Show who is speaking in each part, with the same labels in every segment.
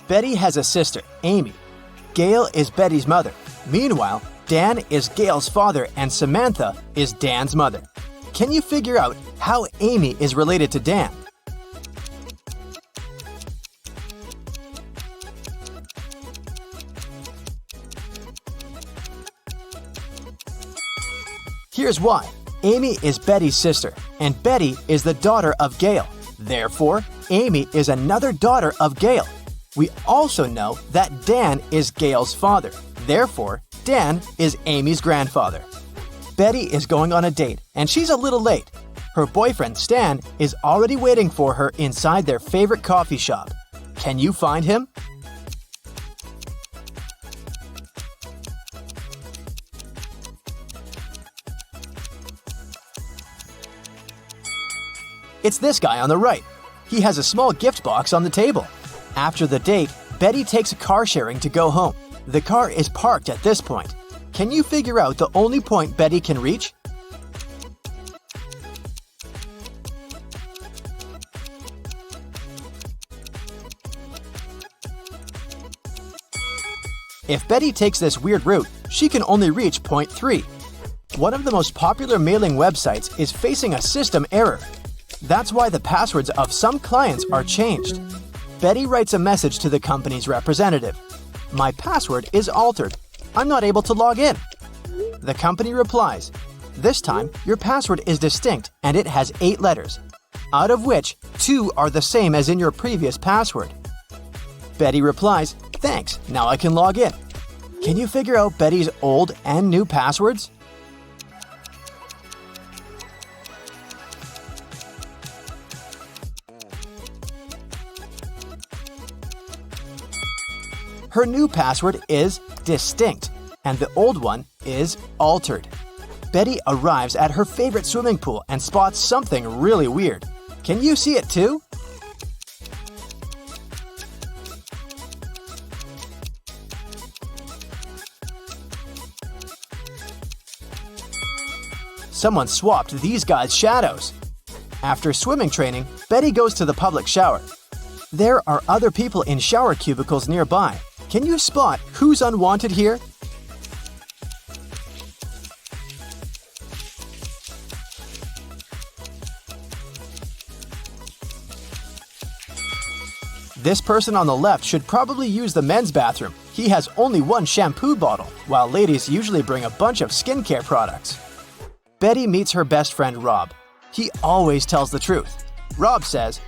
Speaker 1: Betty has a sister, Amy. Gail is Betty's mother. Meanwhile, Dan is Gail's father and Samantha is Dan's mother. Can you figure out how Amy is related to Dan? Here's why. Amy is Betty's sister, and Betty is the daughter of Gail. Therefore, Amy is another daughter of Gail. We also know that Dan is Gail's father. Therefore, Dan is Amy's grandfather. Betty is going on a date, and she's a little late. Her boyfriend, Stan, is already waiting for her inside their favorite coffee shop. Can you find him? It's this guy on the right. He has a small gift box on the table. After the date, Betty takes a car sharing to go home. The car is parked at this point. Can you figure out the only point Betty can reach? If Betty takes this weird route, she can only reach point 3. One of the most popular mailing websites is facing a system error. That's why the passwords of some clients are changed. Betty writes a message to the company's representative. My password is altered. I'm not able to log in. The company replies, this time your password is distinct and it has 8 letters, out of which 2 are the same as in your previous password. Betty replies, thanks, now I can log in. Can you figure out Betty's old and new passwords? Her new password is distinct, and the old one is altered. Betty arrives at her favorite swimming pool and spots something really weird. Can you see it too? Someone swapped these guys' shadows. After swimming training, Betty goes to the public shower. There are other people in shower cubicles nearby. Can you spot who's unwanted here? This person on the left should probably use the men's bathroom. He has only one shampoo bottle, while ladies usually bring a bunch of skincare products. Betty meets her best friend Rob. He always tells the truth. Rob says,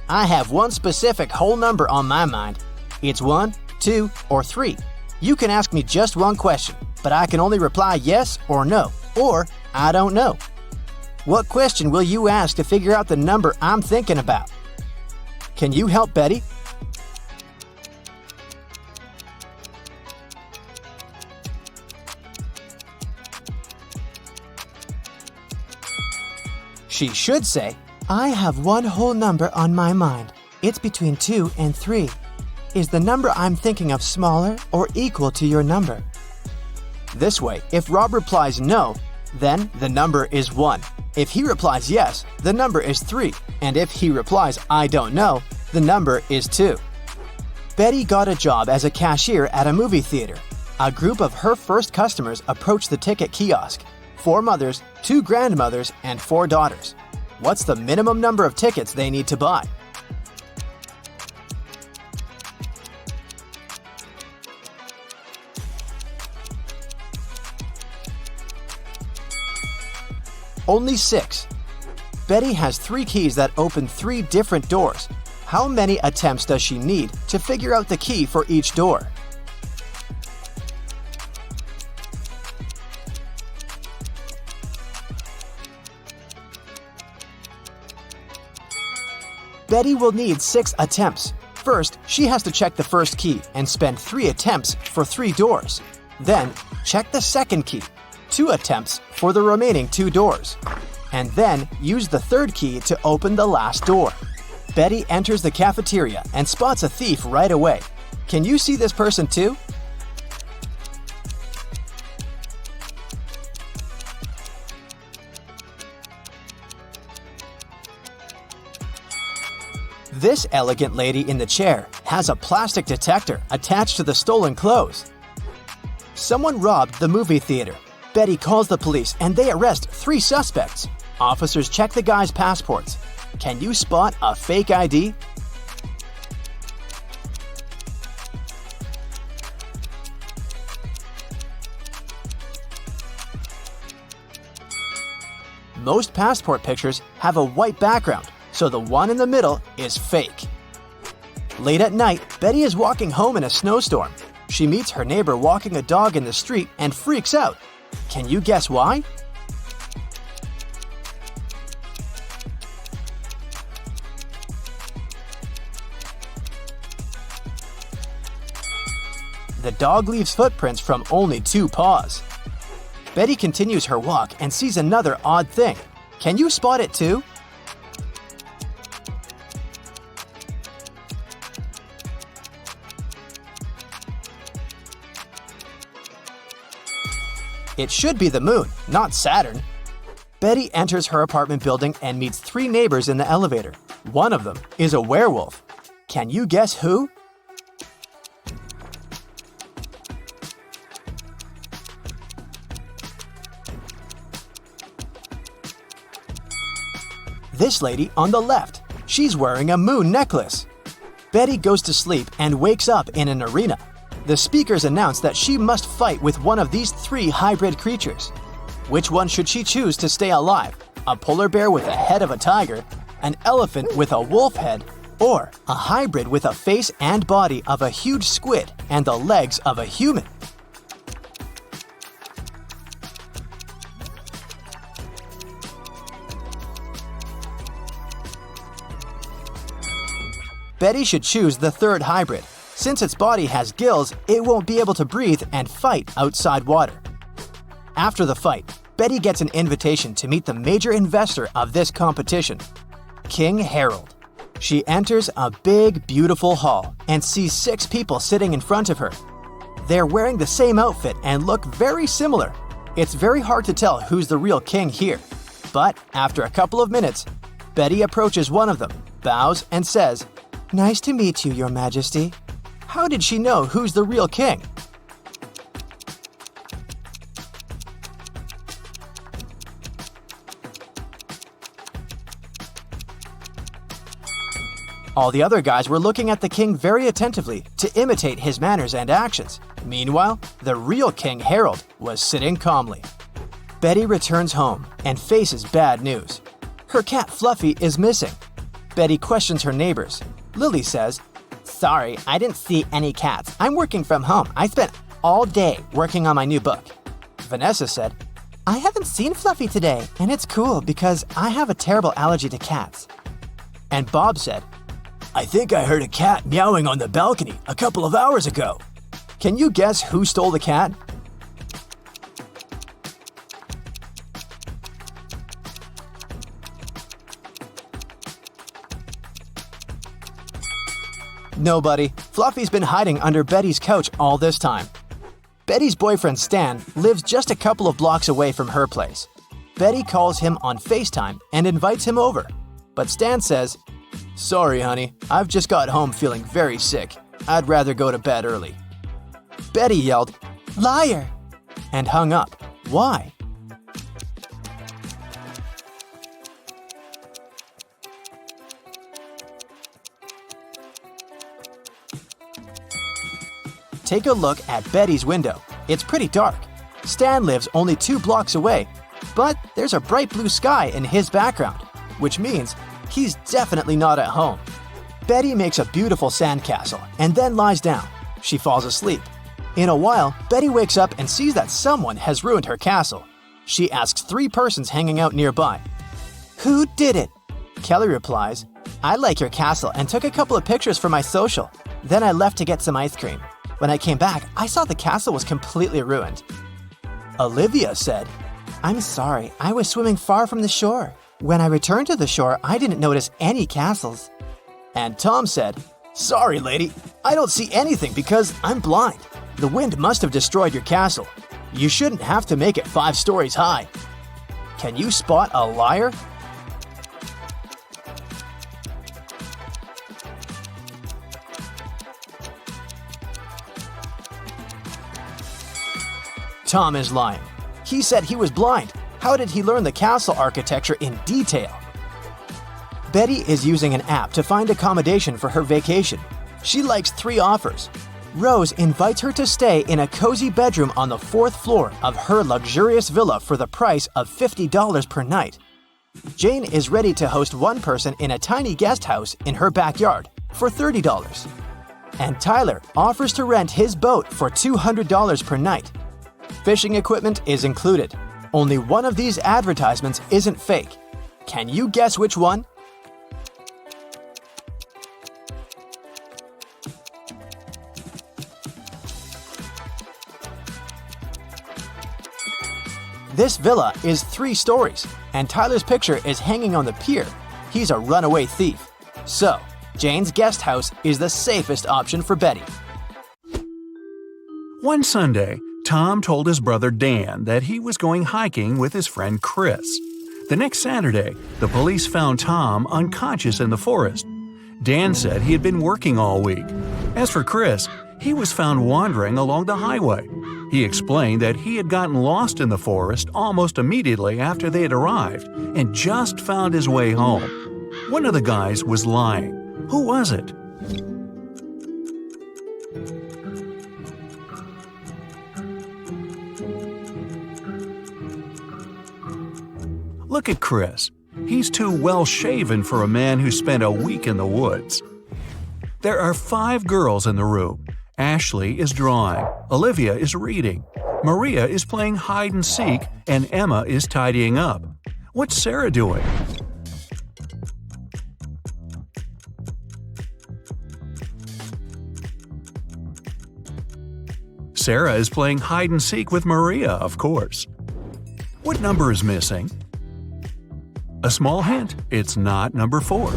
Speaker 1: I have one specific whole number on my mind. It's 1, 2, or 3. You can ask me just one question, but I can only reply yes or no, or I don't know. What question will you ask to figure out the number I'm thinking about? Can you help Betty? She should say, I have one whole number on my mind. It's between 2 and 3. Is the number I'm thinking of smaller or equal to your number? This way, if Rob replies no, then the number is 1. If he replies yes, the number is 3. And if he replies I don't know, the number is 2. Betty got a job as a cashier at a movie theater. A group of her first customers approached the ticket kiosk. 4 mothers, 2 grandmothers, and 4 daughters. What's the minimum number of tickets they need to buy? Only 6. Betty has 3 keys that open 3 different doors. How many attempts does she need to figure out the key for each door? Betty will need 6 attempts. First, she has to check the first key and spend 3 attempts for 3 doors. Then, check the second key, 2 attempts for the remaining 2 doors. And then, use the third key to open the last door. Betty enters the cafeteria and spots a thief right away. Can you see this person too? This elegant lady in the chair has a plastic detector attached to the stolen clothes. Someone robbed the movie theater. Betty calls the police and they arrest 3 suspects. Officers check the guy's passports. Can you spot a fake ID? Most passport pictures have a white background, so the one in the middle is fake. Late at night, Betty is walking home in a snowstorm. She meets her neighbor walking a dog in the street and freaks out. Can you guess why? The dog leaves footprints from only 2 paws. Betty continues her walk and sees another odd thing. Can you spot it too? It should be the moon, not Saturn. Betty enters her apartment building and meets 3 neighbors in the elevator. One of them is a werewolf. Can you guess who? This lady on the left. She's wearing a moon necklace. Betty goes to sleep and wakes up in an arena. The speakers announce that she must fight with one of these 3 hybrid creatures. Which one should she choose to stay alive? A polar bear with a head of a tiger, an elephant with a wolf head, or a hybrid with a face and body of a huge squid and the legs of a human? Betty should choose the 3rd hybrid. Since its body has gills, it won't be able to breathe and fight outside water. After the fight, Betty gets an invitation to meet the major investor of this competition, King Harold. She enters a big, beautiful hall and sees 6 people sitting in front of her. They're wearing the same outfit and look very similar. It's very hard to tell who's the real king here. But after a couple of minutes, Betty approaches one of them, bows, and says, "Nice to meet you, Your Majesty." How did she know who's the real king? All the other guys were looking at the king very attentively to imitate his manners and actions. Meanwhile, the real King Harold was sitting calmly. Betty returns home and faces bad news. Her cat Fluffy is missing. Betty questions her neighbors. Lily says, "Sorry, I didn't see any cats. I'm working from home. I spent all day working on my new book." Vanessa said, "I haven't seen Fluffy today, and it's cool because I have a terrible allergy to cats." And Bob said, "I think I heard a cat meowing on the balcony a couple of hours ago." Can you guess who stole the cat? Nobody. Fluffy's been hiding under Betty's couch all this time. Betty's boyfriend Stan lives just a couple of blocks away from her place. Betty calls him on FaceTime and invites him over. But Stan says, "Sorry, honey, I've just got home feeling very sick. I'd rather go to bed early." Betty yelled, "Liar!" and hung up. Why? Take a look at Betty's window. It's pretty dark. Stan lives only 2 blocks away, but there's a bright blue sky in his background, which means he's definitely not at home. Betty makes a beautiful sandcastle and then lies down. She falls asleep. In a while, Betty wakes up and sees that someone has ruined her castle. She asks 3 persons hanging out nearby, "Who did it?" Kelly replies, "I like your castle and took a couple of pictures for my social. Then I left to get some ice cream. When I came back, I saw the castle was completely ruined." Olivia said, "I'm sorry, I was swimming far from the shore. When I returned to the shore, I didn't notice any castles." And Tom said, "Sorry, lady, I don't see anything because I'm blind. The wind must have destroyed your castle. You shouldn't have to make it 5 stories high." Can you spot a liar? Tom is lying. He said he was blind. How did he learn the castle architecture in detail? Betty is using an app to find accommodation for her vacation. She likes 3 offers. Rose invites her to stay in a cozy bedroom on the 4th floor of her luxurious villa for the price of $50 per night. Jane is ready to host one person in a tiny guest house in her backyard for $30. And Tyler offers to rent his boat for $200 per night. Fishing equipment is included. Only one of these advertisements isn't fake. Can you guess which one? This villa is 3 stories, and Tyler's picture is hanging on the pier. He's a runaway thief. So, Jane's guest house is the safest option for Betty.
Speaker 2: One Sunday, Tom told his brother Dan that he was going hiking with his friend Chris. The next Saturday, the police found Tom unconscious in the forest. Dan said he had been working all week. As for Chris, he was found wandering along the highway. He explained that he had gotten lost in the forest almost immediately after they had arrived and just found his way home. One of the guys was lying. Who was it? Look at Chris. He's too well-shaven for a man who spent a week in the woods. There are 5 girls in the room. Ashley is drawing, Olivia is reading, Maria is playing hide-and-seek, and Emma is tidying up. What's Sarah doing? Sarah is playing hide-and-seek with Maria, of course. What number is missing? A small hint, it's not number 4.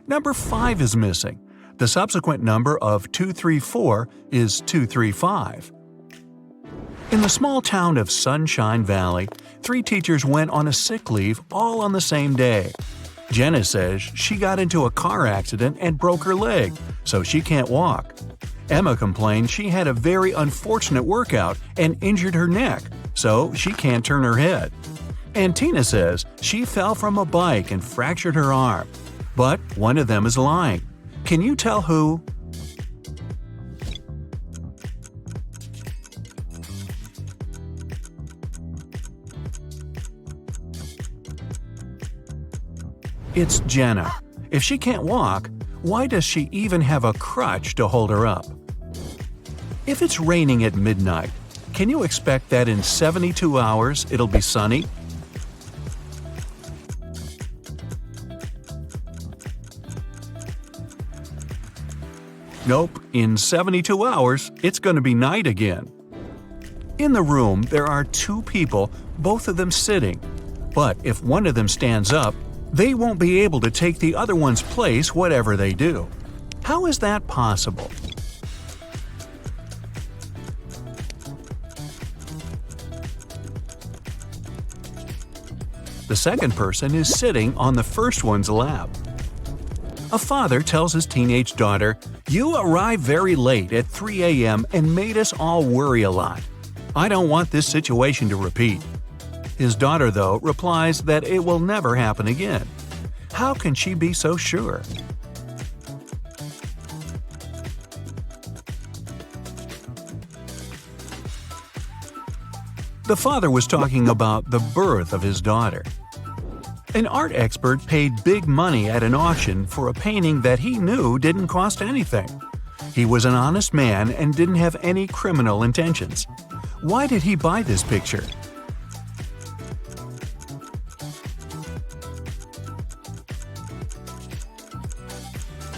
Speaker 2: Number 5 is missing. The subsequent number of 234 is 235. In the small town of Sunshine Valley, 3 teachers went on a sick leave all on the same day. Jenna says she got into a car accident and broke her leg, so she can't walk. Emma complained she had a very unfortunate workout and injured her neck, so she can't turn her head. And Tina says she fell from a bike and fractured her arm. But one of them is lying. Can you tell who? It's Jenna. If she can't walk, why does she even have a crutch to hold her up? If it's raining at midnight, can you expect that in 72 hours it'll be sunny? Nope, in 72 hours, it's going to be night again. In the room, there are 2 people, both of them sitting. But if one of them stands up, they won't be able to take the other one's place whatever they do. How is that possible? The second person is sitting on the first one's lap. A father tells his teenage daughter, "You arrived very late at 3 a.m. and made us all worry a lot. I don't want this situation to repeat." His daughter, though, replies that it will never happen again. How can she be so sure? The father was talking about the birth of his daughter. An art expert paid big money at an auction for a painting that he knew didn't cost anything. He was an honest man and didn't have any criminal intentions. Why did he buy this picture?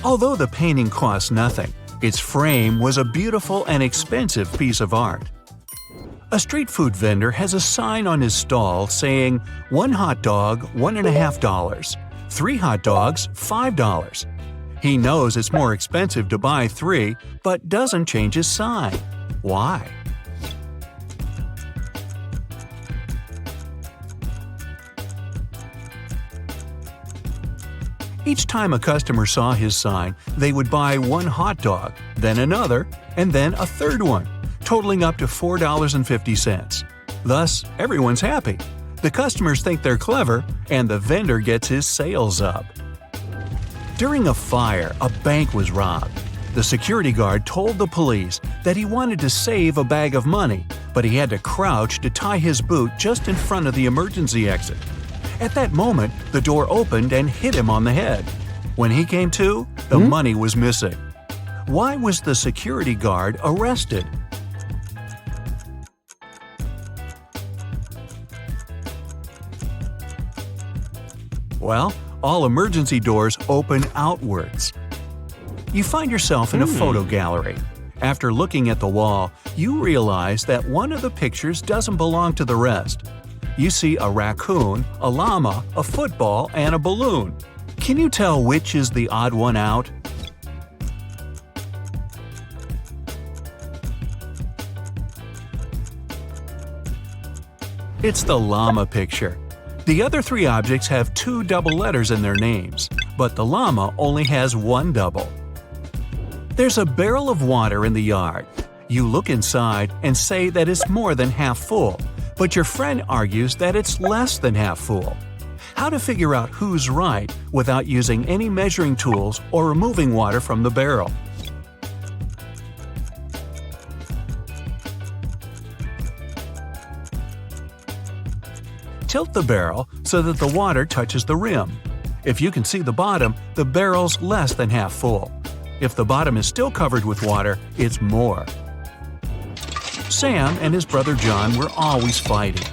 Speaker 2: Although the painting cost nothing, its frame was a beautiful and expensive piece of art. A street food vendor has a sign on his stall saying, "1 hot dog, $1.50. 3 hot dogs, $5. He knows it's more expensive to buy 3, but doesn't change his sign. Why? Each time a customer saw his sign, they would buy one hot dog, then another, and then a third one, totaling up to $4.50. Thus, everyone's happy. The customers think they're clever, and the vendor gets his sales up. During a fire, a bank was robbed. The security guard told the police that he wanted to save a bag of money, but he had to crouch to tie his boot just in front of the emergency exit. At that moment, the door opened and hit him on the head. When he came to, the money was missing. Why was the security guard arrested? Well, all emergency doors open outwards. You find yourself in a photo gallery. After looking at the wall, you realize that one of the pictures doesn't belong to the rest. You see a raccoon, a llama, a football, and a balloon. Can you tell which is the odd one out? It's the llama picture. The other three objects have two double letters in their names, but the llama only has one double. There's a barrel of water in the yard. You look inside and say that it's more than half full, but your friend argues that it's less than half full. How to figure out who's right without using any measuring tools or removing water from the barrel? Tilt the barrel so that the water touches the rim. If you can see the bottom, the barrel's less than half full. If the bottom is still covered with water, it's more. Sam and his brother John were always fighting.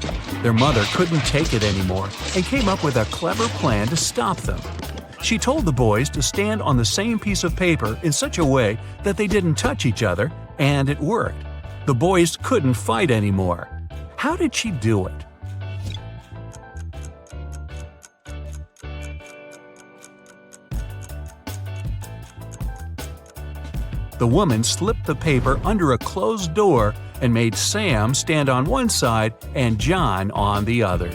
Speaker 2: Their mother couldn't take it anymore and came up with a clever plan to stop them. She told the boys to stand on the same piece of paper in such a way that they didn't touch each other, and it worked. The boys couldn't fight anymore. How did she do it? The woman slipped the paper under a closed door and made Sam stand on one side and John on the other.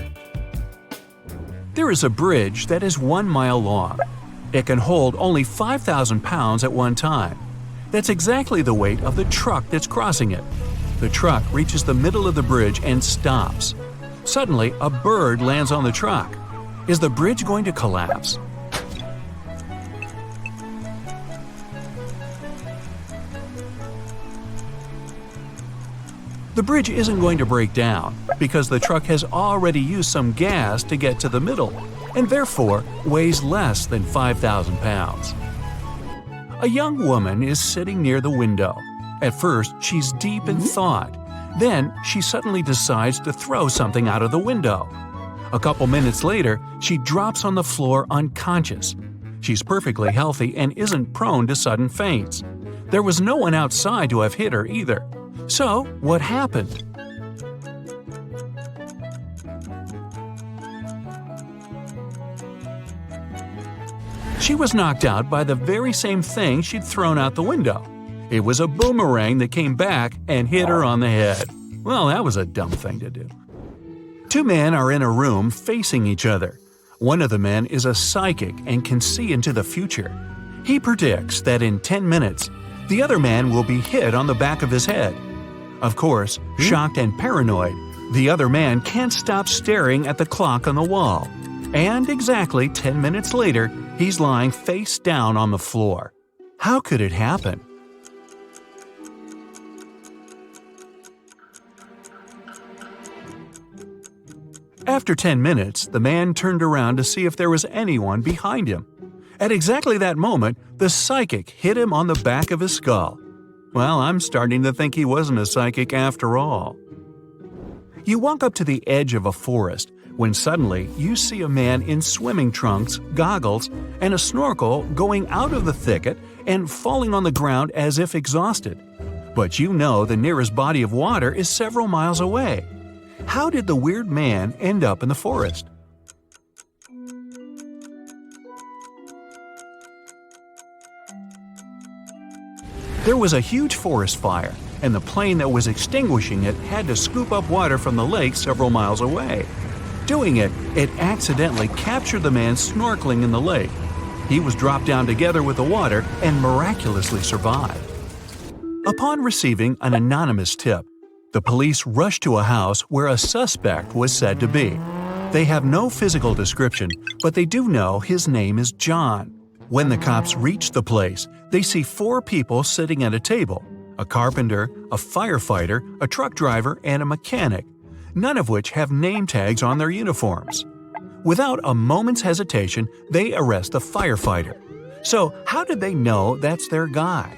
Speaker 2: There is a bridge that is 1 mile long. It can hold only 5,000 pounds at one time. That's exactly the weight of the truck that's crossing it. The truck reaches the middle of the bridge and stops. Suddenly, a bird lands on the truck. Is the bridge going to collapse? The bridge isn't going to break down because the truck has already used some gas to get to the middle and therefore weighs less than 5,000 pounds. A young woman is sitting near the window. At first, she's deep in thought. Then, she suddenly decides to throw something out of the window. A couple minutes later, she drops on the floor unconscious. She's perfectly healthy and isn't prone to sudden faints. There was no one outside to have hit her either. So, what happened? She was knocked out by the very same thing she'd thrown out the window. It was a boomerang that came back and hit her on the head. Well, that was a dumb thing to do. Two men are in a room facing each other. One of the men is a psychic and can see into the future. He predicts that in 10 minutes, the other man will be hit on the back of his head. Of course, shocked and paranoid, the other man can't stop staring at the clock on the wall. And exactly 10 minutes later, he's lying face down on the floor. How could it happen? After 10 minutes, the man turned around to see if there was anyone behind him. At exactly that moment, the psychic hit him on the back of his skull. Well, I'm starting to think he wasn't a psychic after all. You walk up to the edge of a forest when suddenly you see a man in swimming trunks, goggles, and a snorkel going out of the thicket and falling on the ground as if exhausted. But you know the nearest body of water is several miles away. How did the weird man end up in the forest? There was a huge forest fire, and the plane that was extinguishing it had to scoop up water from the lake several miles away. Doing it, it accidentally captured the man snorkeling in the lake. He was dropped down together with the water and miraculously survived. Upon receiving an anonymous tip, the police rushed to a house where a suspect was said to be. They have no physical description, but they do know his name is John. When the cops reach the place, they see 4 people sitting at a table: a carpenter, a firefighter, a truck driver, and a mechanic, none of which have name tags on their uniforms. Without a moment's hesitation, they arrest the firefighter. So, how did they know that's their guy?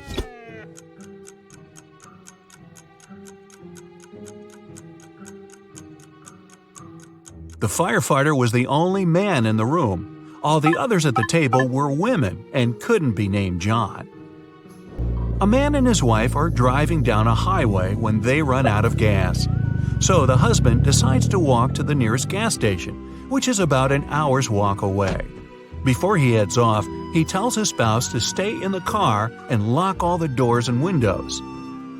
Speaker 2: The firefighter was the only man in the room. All the others at the table were women and couldn't be named John. A man and his wife are driving down a highway when they run out of gas. So the husband decides to walk to the nearest gas station, which is about an hour's walk away. Before he heads off, he tells his spouse to stay in the car and lock all the doors and windows.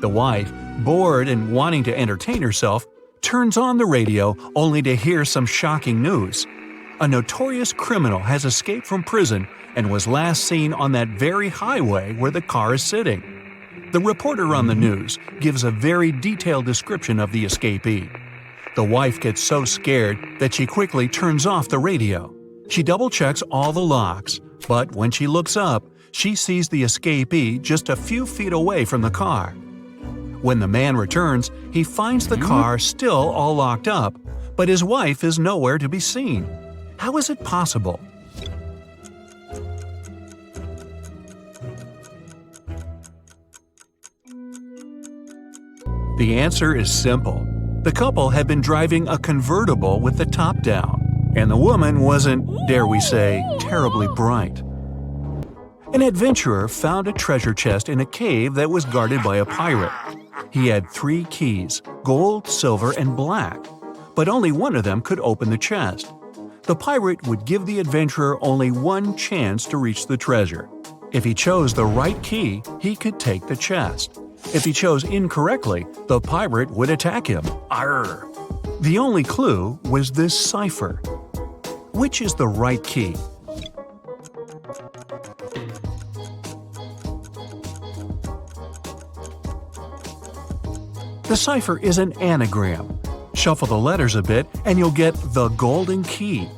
Speaker 2: The wife, bored and wanting to entertain herself, turns on the radio only to hear some shocking news. A notorious criminal has escaped from prison and was last seen on that very highway where the car is sitting. The reporter on the news gives a very detailed description of the escapee. The wife gets so scared that she quickly turns off the radio. She double-checks all the locks, but when she looks up, she sees the escapee just a few feet away from the car. When the man returns, he finds the car still all locked up, but his wife is nowhere to be seen. How is it possible? The answer is simple. The couple had been driving a convertible with the top down, and the woman wasn't, dare we say, terribly bright. An adventurer found a treasure chest in a cave that was guarded by a pirate. He had 3 keys, gold, silver, and black, but only one of them could open the chest. The pirate would give the adventurer only one chance to reach the treasure. If he chose the right key, he could take the chest. If he chose incorrectly, the pirate would attack him. Arr! The only clue was this cipher. Which is the right key? The cipher is an anagram. Shuffle the letters a bit and you'll get the golden key.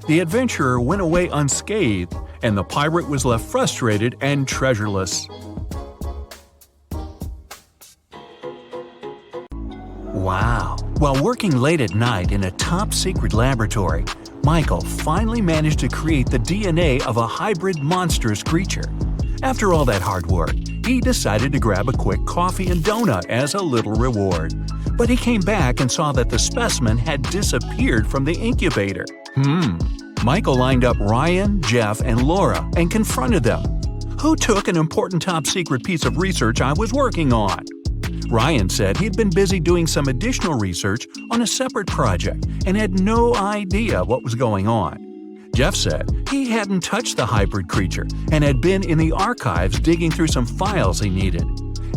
Speaker 2: The adventurer went away unscathed, and the pirate was left frustrated and treasureless. Wow! While working late at night in a top-secret laboratory, Michael finally managed to create the DNA of a hybrid monstrous creature. After all that hard work, he decided to grab a quick coffee and donut as a little reward. But he came back and saw that the specimen had disappeared from the incubator. Michael lined up Ryan, Jeff, and Laura and confronted them. Who took an important top-secret piece of research I was working on? Ryan said he'd been busy doing some additional research on a separate project and had no idea what was going on. Jeff said he hadn't touched the hybrid creature and had been in the archives digging through some files he needed.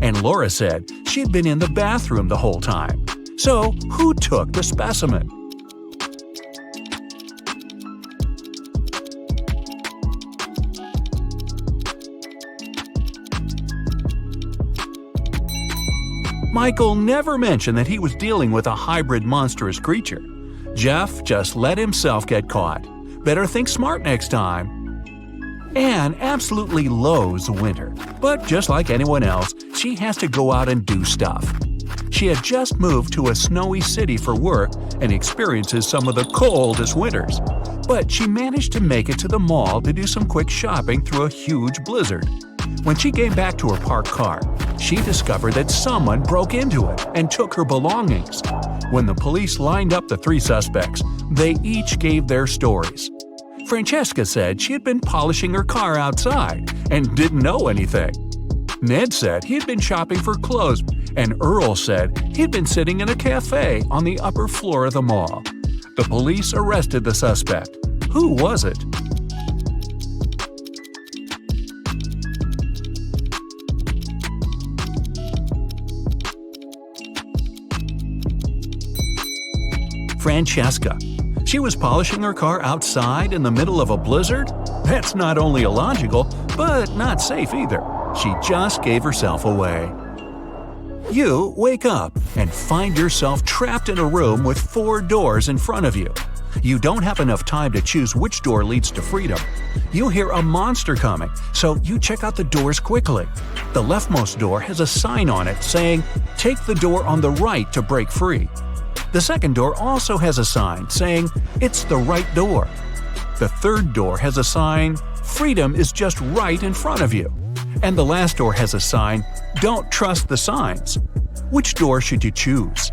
Speaker 2: And Laura said she'd been in the bathroom the whole time. So, who took the specimen? Michael never mentioned that he was dealing with a hybrid monstrous creature. Jeff just let himself get caught. Better think smart next time. Anne absolutely loathes winter, but just like anyone else, she has to go out and do stuff. She had just moved to a snowy city for work and experiences some of the coldest winters. But she managed to make it to the mall to do some quick shopping through a huge blizzard. When she came back to her parked car, she discovered that someone broke into it and took her belongings. When the police lined up the 3 suspects, they each gave their stories. Francesca said she had been polishing her car outside and didn't know anything. Ned said he had been shopping for clothes, and Earl said he had been sitting in a cafe on the upper floor of the mall. The police arrested the suspect. Who was it? Francesca. She was polishing her car outside in the middle of a blizzard? That's not only illogical, but not safe either. She just gave herself away. You wake up and find yourself trapped in a room with 4 doors in front of you. You don't have enough time to choose which door leads to freedom. You hear a monster coming, so you check out the doors quickly. The leftmost door has a sign on it saying, "Take the door on the right to break free." The second door also has a sign saying, "It's the right door." The third door has a sign, "Freedom is just right in front of you." And the last door has a sign, "Don't trust the signs." Which door should you choose?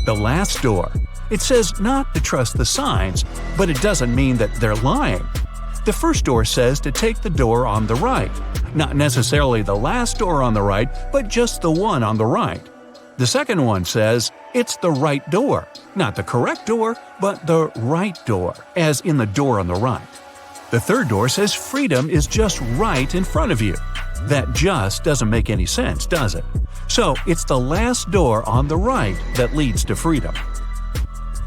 Speaker 2: The last door. It says not to trust the signs, but it doesn't mean that they're lying. The first door says to take the door on the right. Not necessarily the last door on the right, but just the one on the right. The second one says, it's the right door. Not the correct door, but the right door, as in the door on the right. The third door says freedom is just right in front of you. That just doesn't make any sense, does it? So it's the last door on the right that leads to freedom.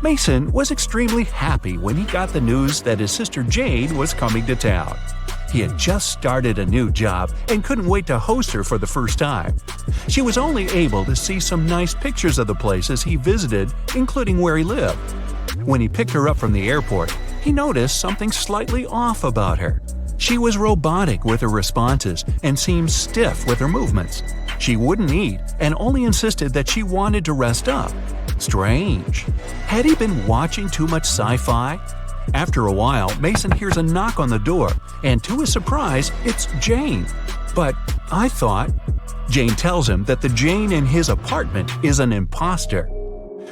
Speaker 2: Mason was extremely happy when he got the news that his sister Jane was coming to town. He had just started a new job and couldn't wait to host her for the first time. She was only able to see some nice pictures of the places he visited, including where he lived. When he picked her up from the airport, he noticed something slightly off about her. She was robotic with her responses and seemed stiff with her movements. She wouldn't eat and only insisted that she wanted to rest up. Strange. Had he been watching too much sci-fi? After a while, Mason hears a knock on the door, and to his surprise, it's Jane. But I thought… Jane tells him that the Jane in his apartment is an impostor.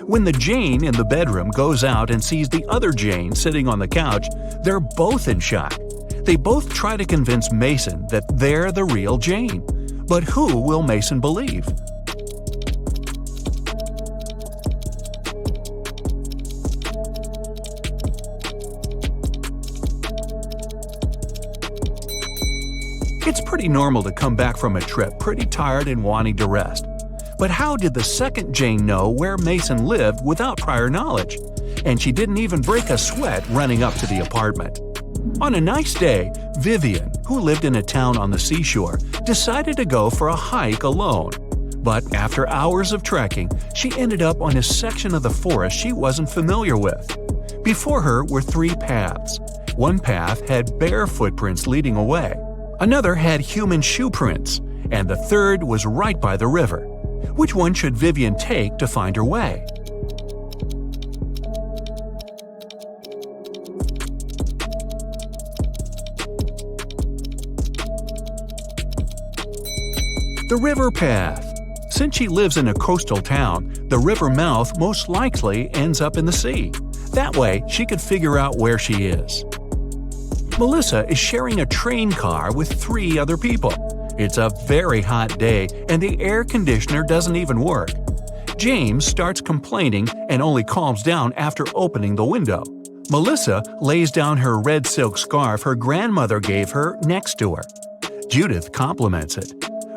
Speaker 2: When the Jane in the bedroom goes out and sees the other Jane sitting on the couch, they're both in shock. They both try to convince Mason that they're the real Jane. But who will Mason believe? It's pretty normal to come back from a trip pretty tired and wanting to rest. But how did the second Jane know where Mason lived without prior knowledge? And she didn't even break a sweat running up to the apartment. On a nice day, Vivian, who lived in a town on the seashore, decided to go for a hike alone. But after hours of trekking, she ended up on a section of the forest she wasn't familiar with. Before her were 3 paths. One path had bare footprints leading away. Another had human shoe prints, and the third was right by the river. Which one should Vivian take to find her way? The river path. Since she lives in a coastal town, the river mouth most likely ends up in the sea. That way, she could figure out where she is. Melissa is sharing a train car with 3 other people. It's a very hot day and the air conditioner doesn't even work. James starts complaining and only calms down after opening the window. Melissa lays down her red silk scarf her grandmother gave her next to her. Judith compliments it.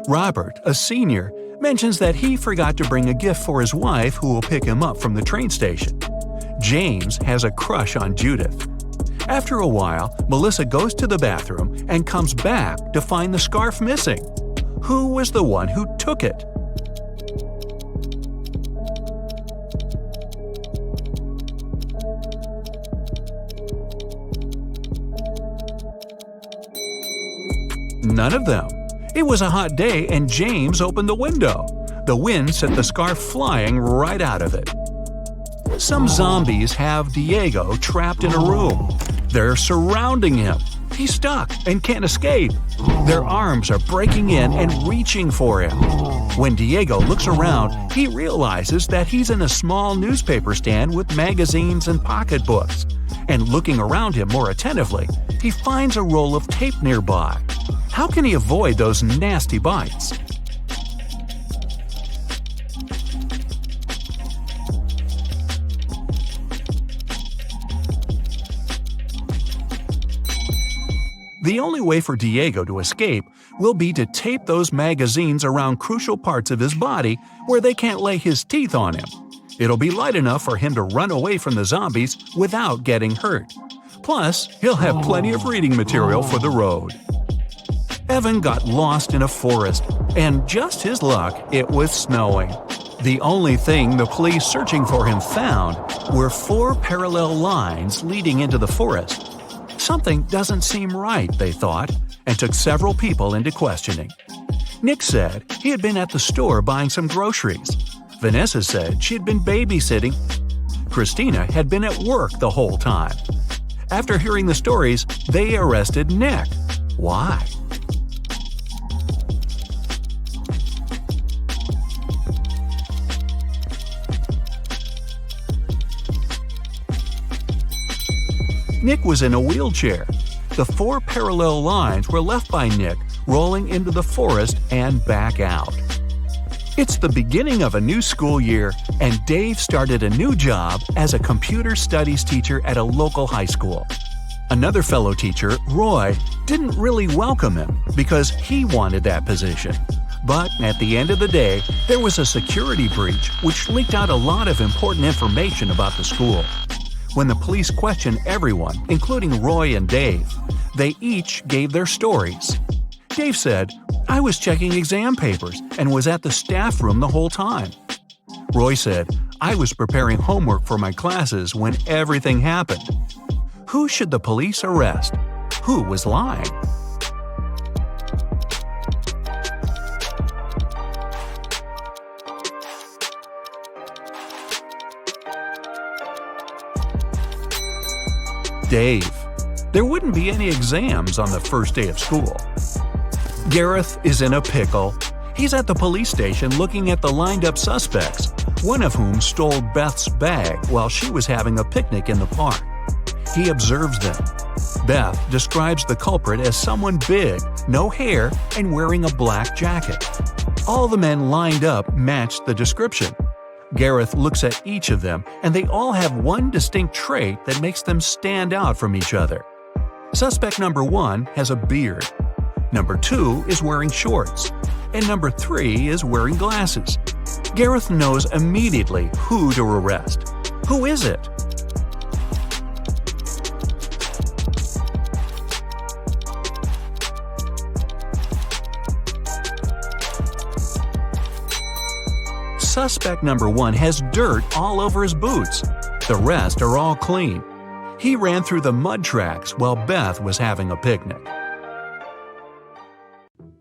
Speaker 2: Robert, a senior, mentions that he forgot to bring a gift for his wife who will pick him up from the train station. James has a crush on Judith. After a while, Melissa goes to the bathroom and comes back to find the scarf missing. Who was the one who took it? None of them. It was a hot day and James opened the window. The wind sent the scarf flying right out of it. Some zombies have Diego trapped in a room. They're surrounding him. He's stuck and can't escape. Their arms are breaking in and reaching for him. When Diego looks around, he realizes that he's in a small newspaper stand with magazines and pocketbooks. And looking around him more attentively, he finds a roll of tape nearby. How can he avoid those nasty bites? The only way for Diego to escape will be to tape those magazines around crucial parts of his body where they can't lay his teeth on him. It'll be light enough for him to run away from the zombies without getting hurt. Plus, he'll have plenty of reading material for the road. Evan got lost in a forest, and just his luck, it was snowing. The only thing the police searching for him found were 4 parallel lines leading into the forest. Something doesn't seem right, they thought, and took several people into questioning. Nick said he had been at the store buying some groceries. Vanessa said she'd been babysitting. Christina had been at work the whole time. After hearing the stories, they arrested Nick. Why? Nick was in a wheelchair. The 4 parallel lines were left by Nick rolling into the forest and back out. It's the beginning of a new school year, and Dave started a new job as a computer studies teacher at a local high school. Another fellow teacher, Roy, didn't really welcome him because he wanted that position. But at the end of the day, there was a security breach which leaked out a lot of important information about the school. When the police questioned everyone, including Roy and Dave, they each gave their stories. Dave said, "I was checking exam papers and was at the staff room the whole time." Roy said, "I was preparing homework for my classes when everything happened." Who should the police arrest? Who was lying? Dave. There wouldn't be any exams on the first day of school. Gareth is in a pickle. He's at the police station looking at the lined-up suspects, one of whom stole Beth's bag while she was having a picnic in the park. He observes them. Beth describes the culprit as someone big, no hair, and wearing a black jacket. All the men lined up matched the description. Gareth looks at each of them, and they all have one distinct trait that makes them stand out from each other. Suspect number 1 has a beard. Number 2 is wearing shorts. And number 3 is wearing glasses. Gareth knows immediately who to arrest. Who is it? Suspect number 1 has dirt all over his boots. The rest are all clean. He ran through the mud tracks while Beth was having a picnic.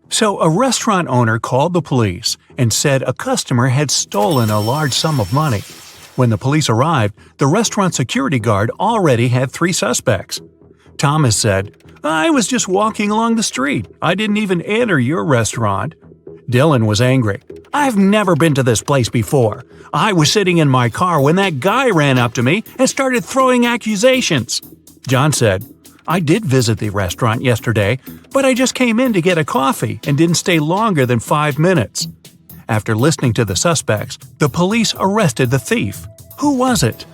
Speaker 2: So a restaurant owner called the police and said a customer had stolen a large sum of money. When the police arrived, the restaurant security guard already had 3 suspects. Thomas said, "I was just walking along the street. I didn't even enter your restaurant." Dylan was angry. "I've never been to this place before. I was sitting in my car when that guy ran up to me and started throwing accusations." John said, "I did visit the restaurant yesterday, but I just came in to get a coffee and didn't stay longer than 5 minutes." After listening to the suspects, the police arrested the thief. Who was it?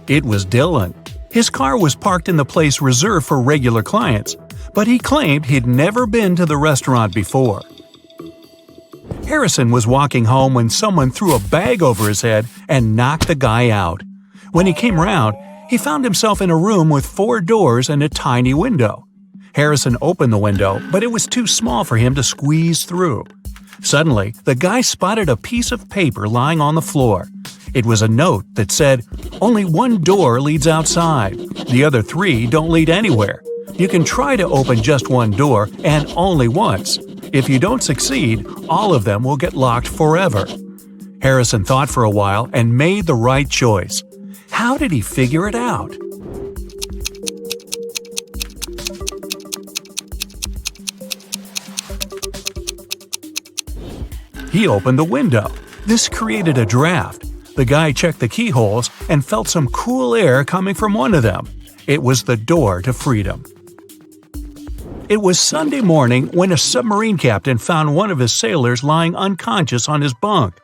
Speaker 2: It was Dylan. His car was parked in the place reserved for regular clients, but he claimed he'd never been to the restaurant before. Harrison was walking home when someone threw a bag over his head and knocked the guy out. When he came around, he found himself in a room with 4 doors and a tiny window. Harrison opened the window, but it was too small for him to squeeze through. Suddenly, the guy spotted a piece of paper lying on the floor. It was a note that said, "Only one door leads outside. The other 3 don't lead anywhere. You can try to open just one door, and only once. If you don't succeed, all of them will get locked forever." Harrison thought for a while and made the right choice. How did he figure it out? He opened the window. This created a draft. The guy checked the keyholes and felt some cool air coming from one of them. It was the door to freedom. It was Sunday morning when a submarine captain found one of his sailors lying unconscious on his bunk.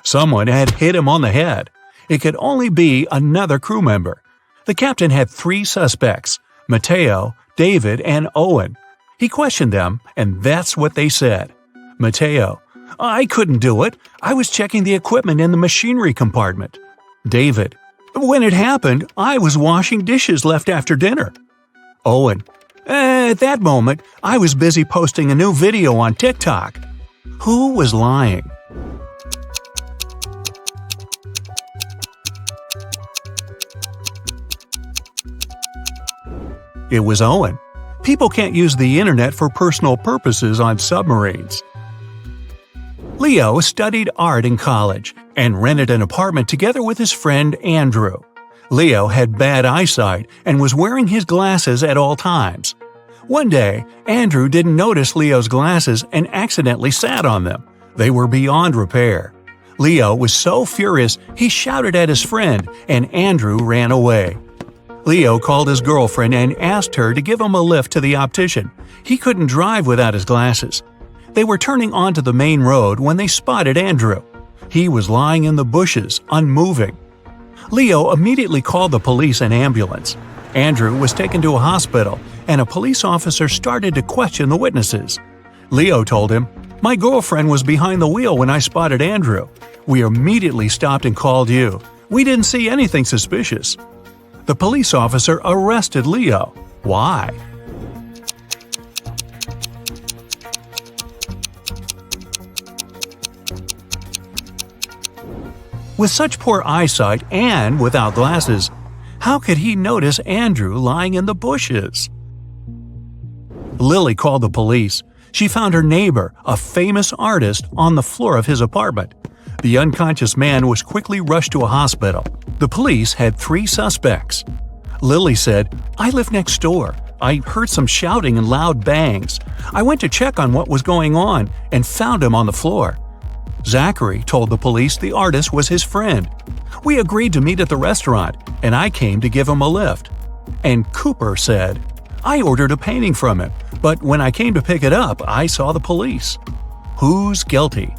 Speaker 2: Someone had hit him on the head. It could only be another crew member. The captain had 3 suspects: Mateo, David, and Owen. He questioned them, and that's what they said. Mateo: "I couldn't do it. I was checking the equipment in the machinery compartment." David: "When it happened, I was washing dishes left after dinner." Owen: "At that moment, I was busy posting a new video on TikTok." Who was lying? It was Owen. People can't use the internet for personal purposes on submarines. Leo studied art in college and rented an apartment together with his friend Andrew. Leo had bad eyesight and was wearing his glasses at all times. One day, Andrew didn't notice Leo's glasses and accidentally sat on them. They were beyond repair. Leo was so furious he shouted at his friend, and Andrew ran away. Leo called his girlfriend and asked her to give him a lift to the optician. He couldn't drive without his glasses. They were turning onto the main road when they spotted Andrew. He was lying in the bushes, unmoving. Leo immediately called the police and ambulance. Andrew was taken to a hospital, and a police officer started to question the witnesses. Leo told him, "My girlfriend was behind the wheel when I spotted Andrew. We immediately stopped and called you. We didn't see anything suspicious." The police officer arrested Leo. Why? With such poor eyesight and without glasses, how could he notice Andrew lying in the bushes? Lily called the police. She found her neighbor, a famous artist, on the floor of his apartment. The unconscious man was quickly rushed to a hospital. The police had 3 suspects. Lily said, "I live next door. I heard some shouting and loud bangs. I went to check on what was going on and found him on the floor." Zachary told the police the artist was his friend. "We agreed to meet at the restaurant, and I came to give him a lift." And Cooper said, "I ordered a painting from him, but when I came to pick it up, I saw the police." Who's guilty?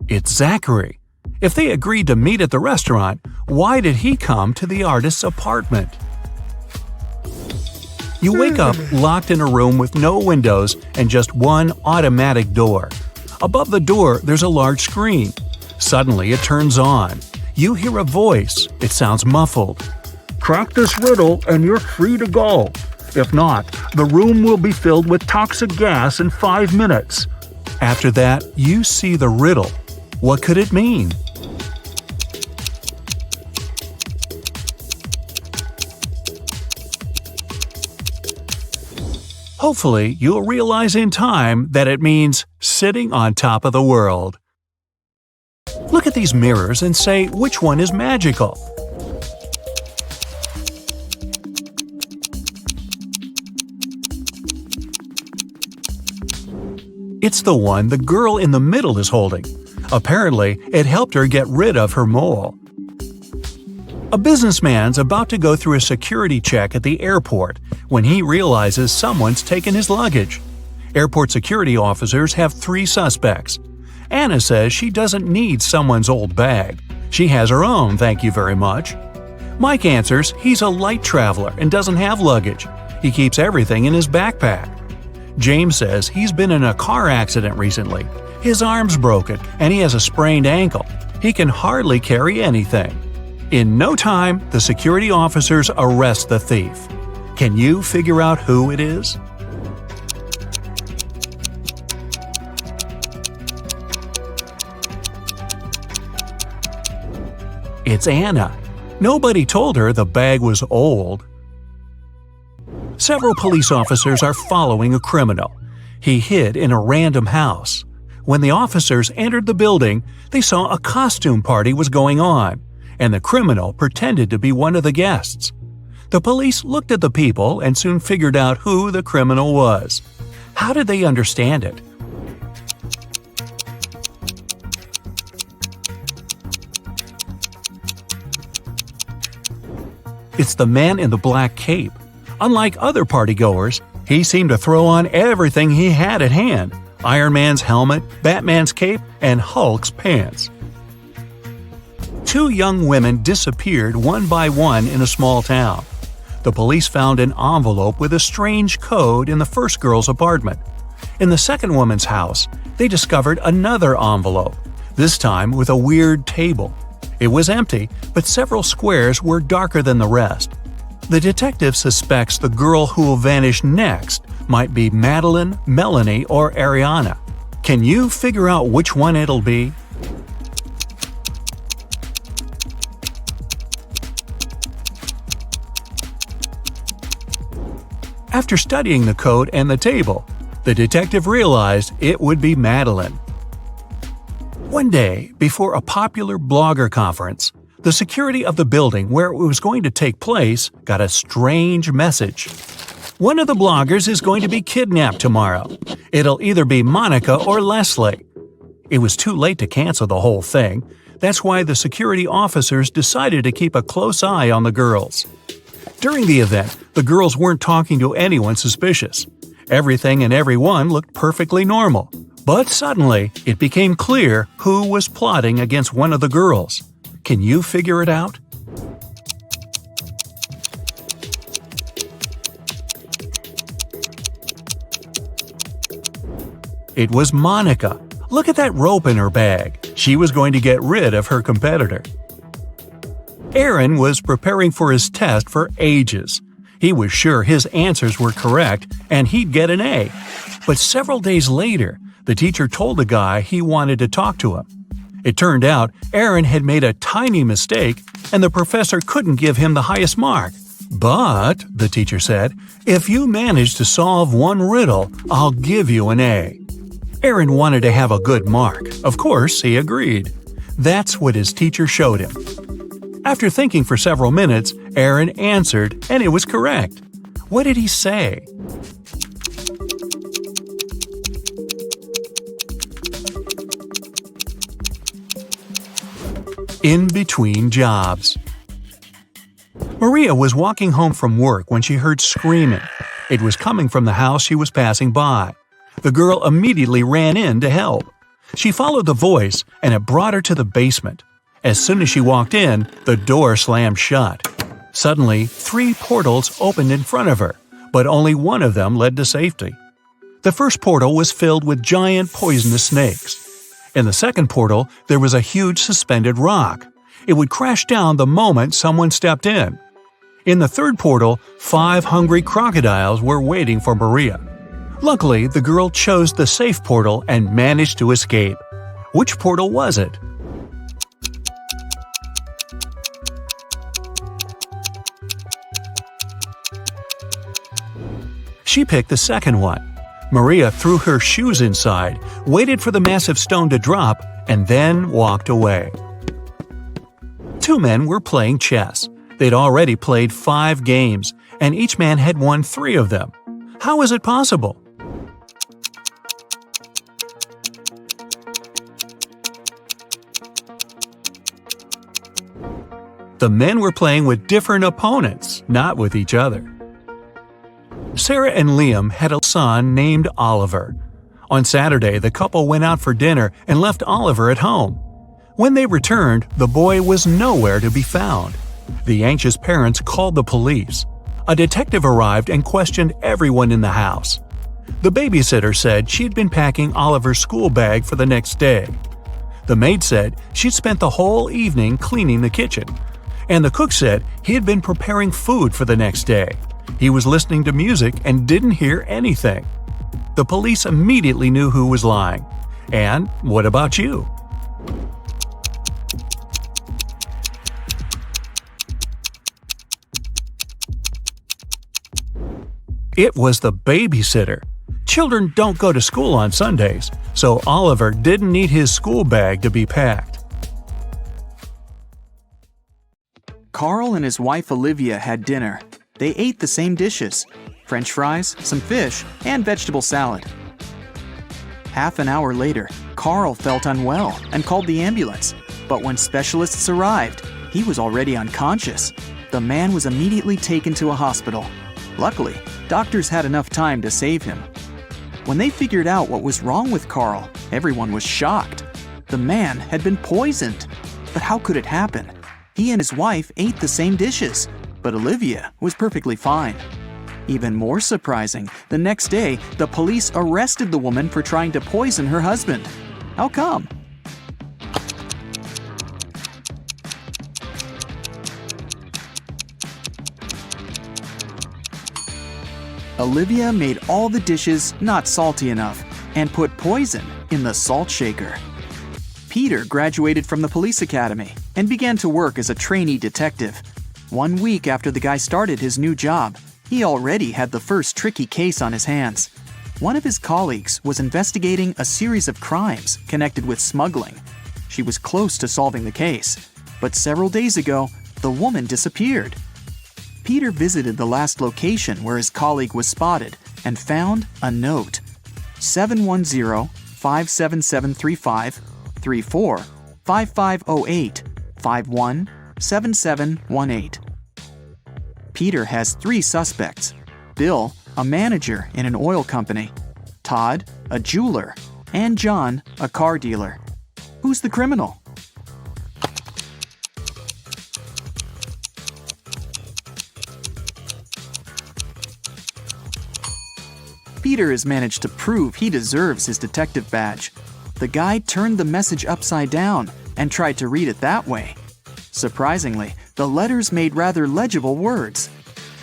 Speaker 2: It's Zachary. If they agreed to meet at the restaurant, why did he come to the artist's apartment? You wake up locked in a room with no windows and just one automatic door. Above the door, there's a large screen. Suddenly, it turns on. You hear a voice. It sounds muffled. "Crack this riddle and you're free to go. If not, the room will be filled with toxic gas in 5 minutes." After that, you see the riddle. What could it mean? Hopefully, you'll realize in time that it means sitting on top of the world. Look at these mirrors and say which one is magical. It's the one the girl in the middle is holding. Apparently, it helped her get rid of her mole. A businessman's about to go through a security check at the airport when he realizes someone's taken his luggage. Airport security officers have 3 suspects. Anna says she doesn't need someone's old bag. She has her own, thank you very much. Mike answers he's a light traveler and doesn't have luggage. He keeps everything in his backpack. James says he's been in a car accident recently. His arm's broken and he has a sprained ankle. He can hardly carry anything. In no time, the security officers arrest the thief. Can you figure out who it is? It's Anna. Nobody told her the bag was old. Several police officers are following a criminal. He hid in a random house. When the officers entered the building, they saw a costume party was going on, and the criminal pretended to be one of the guests. The police looked at the people and soon figured out who the criminal was. How did they understand it? It's the man in the black cape. Unlike other partygoers, he seemed to throw on everything he had at hand: Iron Man's helmet, Batman's cape, and Hulk's pants. 2 young women disappeared one by one in a small town. The police found an envelope with a strange code in the first girl's apartment. In the second woman's house, they discovered another envelope, this time with a weird table. It was empty, but several squares were darker than the rest. The detective suspects the girl who will vanish next might be Madeline, Melanie, or Ariana. Can you figure out which one it'll be? After studying the code and the table, the detective realized it would be Madeline. One day, before a popular blogger conference, the security of the building where it was going to take place got a strange message. One of the bloggers is going to be kidnapped tomorrow. It'll either be Monica or Leslie. It was too late to cancel the whole thing. That's why the security officers decided to keep a close eye on the girls. During the event, the girls weren't talking to anyone suspicious. Everything and everyone looked perfectly normal. But suddenly, it became clear who was plotting against one of the girls. Can you figure it out? It was Monica. Look at that rope in her bag. She was going to get rid of her competitor. Aaron was preparing for his test for ages. He was sure his answers were correct and he'd get an A. But several days later, the teacher told the guy he wanted to talk to him. It turned out Aaron had made a tiny mistake and the professor couldn't give him the highest mark. But, the teacher said, if you manage to solve one riddle, I'll give you an A. Aaron wanted to have a good mark. Of course, he agreed. That's what his teacher showed him. After thinking for several minutes, Aaron answered, and it was correct. What did he say? In between jobs. Maria was walking home from work when she heard screaming. It was coming from the house she was passing by. The girl immediately ran in to help. She followed the voice, and it brought her to the basement. As soon as she walked in, the door slammed shut. Suddenly, 3 portals opened in front of her, but only one of them led to safety. The first portal was filled with giant poisonous snakes. In the second portal, there was a huge suspended rock. It would crash down the moment someone stepped in. In the third portal, 5 hungry crocodiles were waiting for Maria. Luckily, the girl chose the safe portal and managed to escape. Which portal was it? She picked the second one. Maria threw her shoes inside, waited for the massive stone to drop, and then walked away. 2 men were playing chess. They'd already played 5 games, and each man had won 3 of them. How is it possible? The men were playing with different opponents, not with each other. Sarah and Liam had a son named Oliver. On Saturday, the couple went out for dinner and left Oliver at home. When they returned, the boy was nowhere to be found. The anxious parents called the police. A detective arrived and questioned everyone in the house. The babysitter said she'd been packing Oliver's school bag for the next day. The maid said she'd spent the whole evening cleaning the kitchen. And the cook said he had been preparing food for the next day. He was listening to music and didn't hear anything. The police immediately knew who was lying. And what about you? It was the babysitter. Children don't go to school on Sundays, so Oliver didn't need his school bag to be packed.
Speaker 3: Carl and his wife Olivia had dinner. They ate the same dishes: French fries, some fish, and vegetable salad. Half an hour later, Carl felt unwell and called the ambulance. But when specialists arrived, he was already unconscious. The man was immediately taken to a hospital. Luckily, doctors had enough time to save him. When they figured out what was wrong with Carl, everyone was shocked. The man had been poisoned. But how could it happen? He and his wife ate the same dishes, but Olivia was perfectly fine. Even more surprising, the next day, the police arrested the woman for trying to poison her husband. How come? Olivia made all the dishes not salty enough and put poison in the salt shaker. Peter graduated from the police academy and began to work as a trainee detective. 1 week after the guy started his new job, he already had the first tricky case on his hands. One of his colleagues was investigating a series of crimes connected with smuggling. She was close to solving the case, but several days ago, the woman disappeared. Peter visited the last location where his colleague was spotted and found a note. 710-57735 34 5508 51 7718. Peter has 3 suspects: Bill, a manager in an oil company; Todd, a jeweler; and John, a car dealer. Who's the criminal? Peter has managed to prove he deserves his detective badge. The guy turned the message upside down and tried to read it that way. Surprisingly, the letters made rather legible words.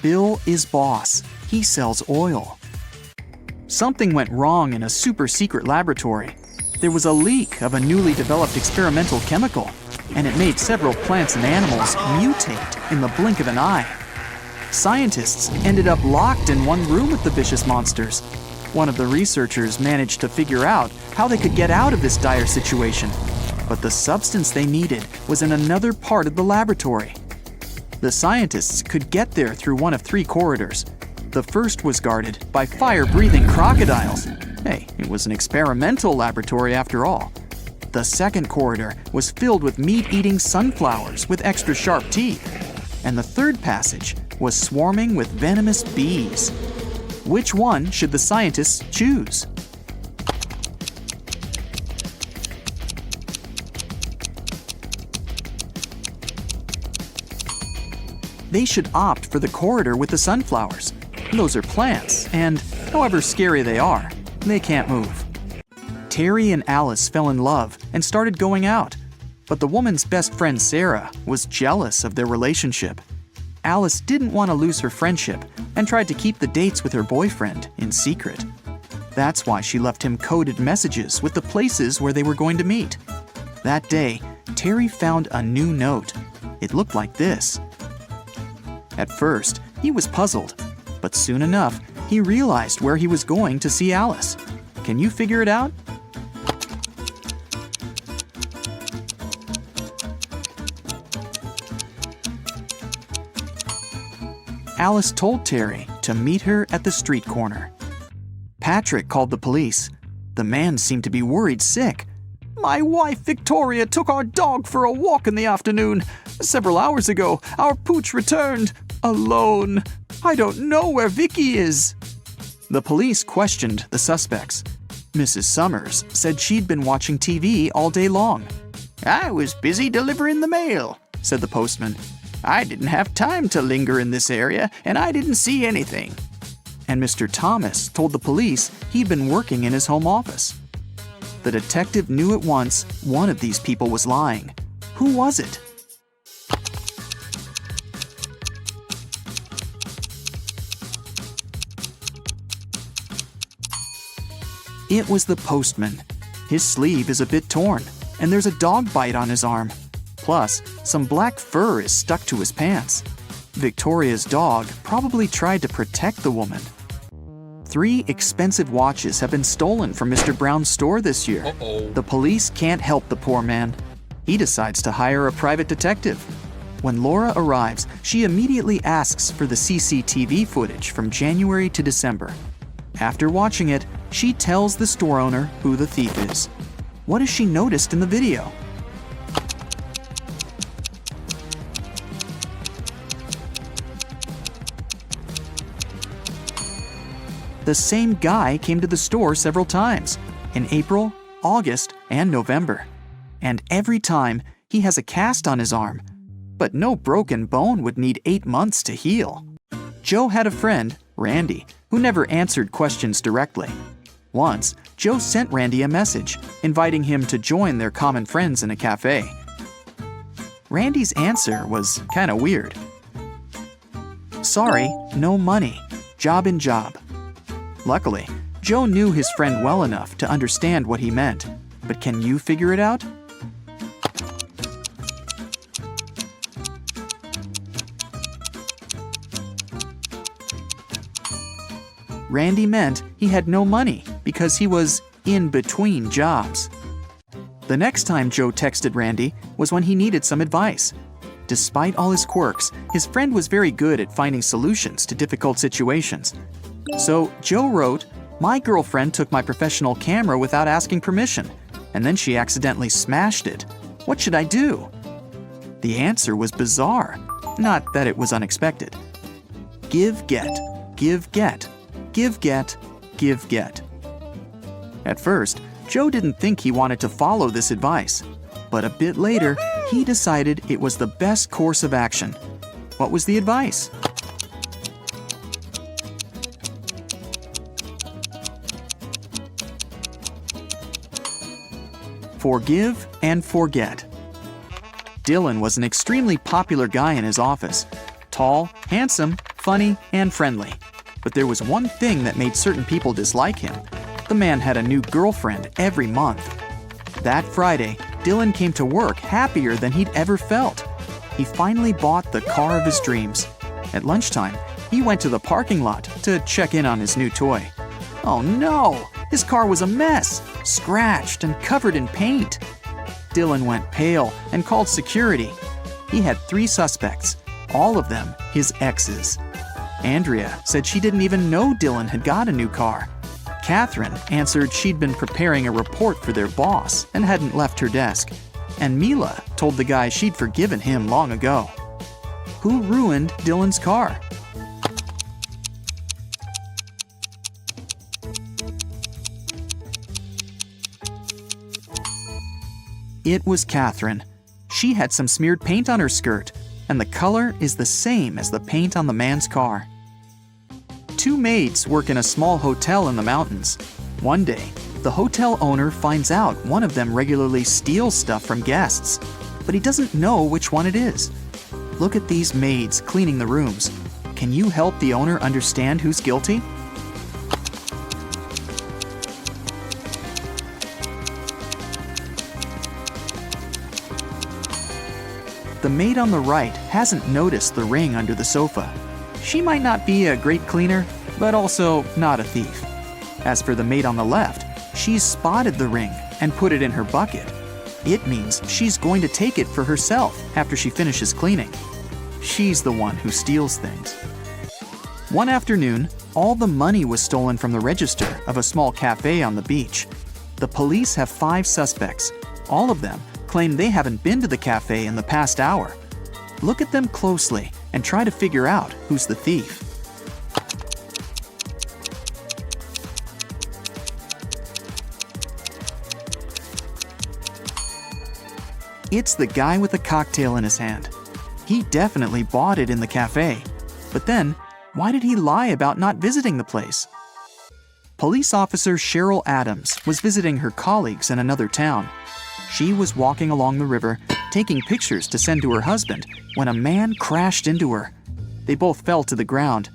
Speaker 3: Bill is boss. He sells oil. Something went wrong in a super-secret laboratory. There was a leak of a newly developed experimental chemical, and it made several plants and animals mutate in the blink of an eye. Scientists ended up locked in one room with the vicious monsters. One of the researchers managed to figure out how they could get out of this dire situation, but the substance they needed was in another part of the laboratory. The scientists could get there through one of 3 corridors. The first was guarded by fire-breathing crocodiles. Hey, it was an experimental laboratory after all. The second corridor was filled with meat-eating sunflowers with extra sharp teeth. And the third passage was swarming with venomous bees. Which one should the scientists choose? They should opt for the corridor with the sunflowers. Those are plants, and however scary they are, they can't move. Terry and Alice fell in love and started going out, but the woman's best friend Sarah was jealous of their relationship. Alice didn't want to lose her friendship and tried to keep the dates with her boyfriend in secret. That's why she left him coded messages with the places where they were going to meet. That day, Terry found a new note. It looked like this. At first, he was puzzled, but soon enough, he realized where he was going to see Alice. Can you figure it out? Alice told Terry to meet her at the street corner. Patrick called the police. The man seemed to be worried sick. "My wife Victoria took our dog for a walk in the afternoon. Several hours ago, our pooch returned, alone. I don't know where Vicky is." The police questioned the suspects. Mrs. Summers said she'd been watching TV all day long. "I was busy delivering the mail," said the postman. "I didn't have time to linger in this area, and I didn't see anything." And Mr. Thomas told the police he'd been working in his home office. The detective knew at once one of these people was lying. Who was it? It was the postman. His sleeve is a bit torn, and there's a dog bite on his arm. Plus, some black fur is stuck to his pants. Victoria's dog probably tried to protect the woman. 3 expensive watches have been stolen from Mr. Brown's store this year. The police can't help the poor man. He decides to hire a private detective. When Laura arrives, she immediately asks for the CCTV footage from January to December. After watching it, she tells the store owner who the thief is. What has she noticed in the video? The same guy came to the store several times, in April, August, and November. And every time, he has a cast on his arm. But no broken bone would need 8 months to heal. Joe had a friend, Randy, who never answered questions directly. Once, Joe sent Randy a message, inviting him to join their common friends in a cafe. Randy's answer was kinda weird. Sorry, no money. Job in job. Luckily, Joe knew his friend well enough to understand what he meant. But can you figure it out? Randy meant he had no money because he was in between jobs. The next time Joe texted Randy was when he needed some advice. Despite all his quirks, his friend was very good at finding solutions to difficult situations. So Joe wrote, "My girlfriend took my professional camera without asking permission, and then she accidentally smashed it. What should I do?" The answer was bizarre, not that it was unexpected. Give, get, give, get, give, get, give, get. At first, Joe didn't think he wanted to follow this advice, but a bit later, he decided it was the best course of action. What was the advice? Forgive and forget. Dylan was an extremely popular guy in his office. Tall, handsome, funny, and friendly. But there was one thing that made certain people dislike him. The man had a new girlfriend every month. That Friday, Dylan came to work happier than he'd ever felt. He finally bought the car of his dreams. At lunchtime, he went to the parking lot to check in on his new toy. Oh no! His car was a mess, scratched and covered in paint. Dylan went pale and called security. He had 3 suspects, all of them his exes. Andrea said she didn't even know Dylan had got a new car. Catherine answered she'd been preparing a report for their boss and hadn't left her desk. And Mila told the guy she'd forgiven him long ago. Who ruined Dylan's car? It was Catherine. She had some smeared paint on her skirt, and the color is the same as the paint on the man's car. 2 maids work in a small hotel in the mountains. One day, the hotel owner finds out one of them regularly steals stuff from guests, but he doesn't know which one it is. Look at these maids cleaning the rooms. Can you help the owner understand who's guilty? The maid on the right hasn't noticed the ring under the sofa. She might not be a great cleaner, but also not a thief. As for the maid on the left, she's spotted the ring and put it in her bucket. It means she's going to take it for herself after she finishes cleaning. She's the one who steals things. One afternoon, all the money was stolen from the register of a small cafe on the beach. The police have 5 suspects. All of them claim they haven't been to the cafe in the past hour. Look at them closely and try to figure out who's the thief. It's the guy with the cocktail in his hand. He definitely bought it in the cafe. But then, why did he lie about not visiting the place? Police officer Cheryl Adams was visiting her colleagues in another town. She was walking along the river, taking pictures to send to her husband, when a man crashed into her. They both fell to the ground.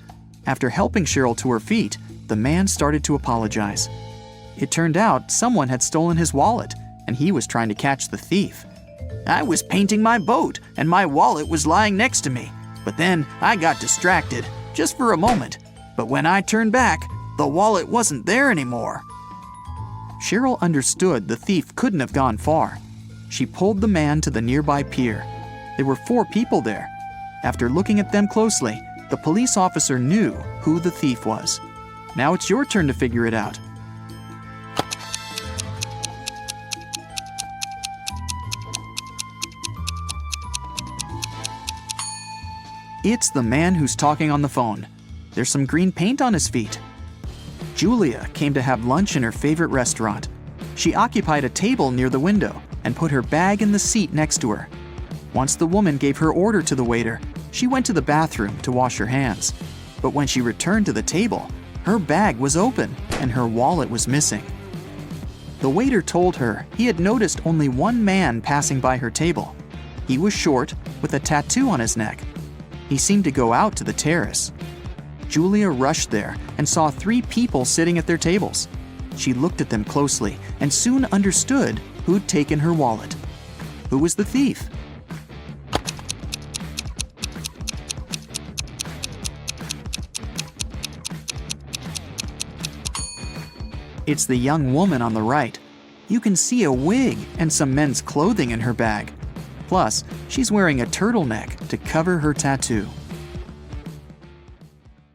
Speaker 3: After helping Cheryl to her feet, the man started to apologize. It turned out someone had stolen his wallet, and he was trying to catch the thief. "I was painting my boat, and my wallet was lying next to me. But then I got distracted, just for a moment. But when I turned back, the wallet wasn't there anymore." Cheryl understood the thief couldn't have gone far. She pulled the man to the nearby pier. There were 4 people there. After looking at them closely, the police officer knew who the thief was. Now it's your turn to figure it out. It's the man who's talking on the phone. There's some green paint on his feet. Julia came to have lunch in her favorite restaurant. She occupied a table near the window and put her bag in the seat next to her. Once the woman gave her order to the waiter, she went to the bathroom to wash her hands. But when she returned to the table, her bag was open and her wallet was missing. The waiter told her he had noticed only one man passing by her table. He was short, with a tattoo on his neck. He seemed to go out to the terrace. Julia rushed there and saw 3 people sitting at their tables. She looked at them closely and soon understood who'd taken her wallet. Who was the thief? It's the young woman on the right. You can see a wig and some men's clothing in her bag. Plus, she's wearing a turtleneck to cover her tattoo.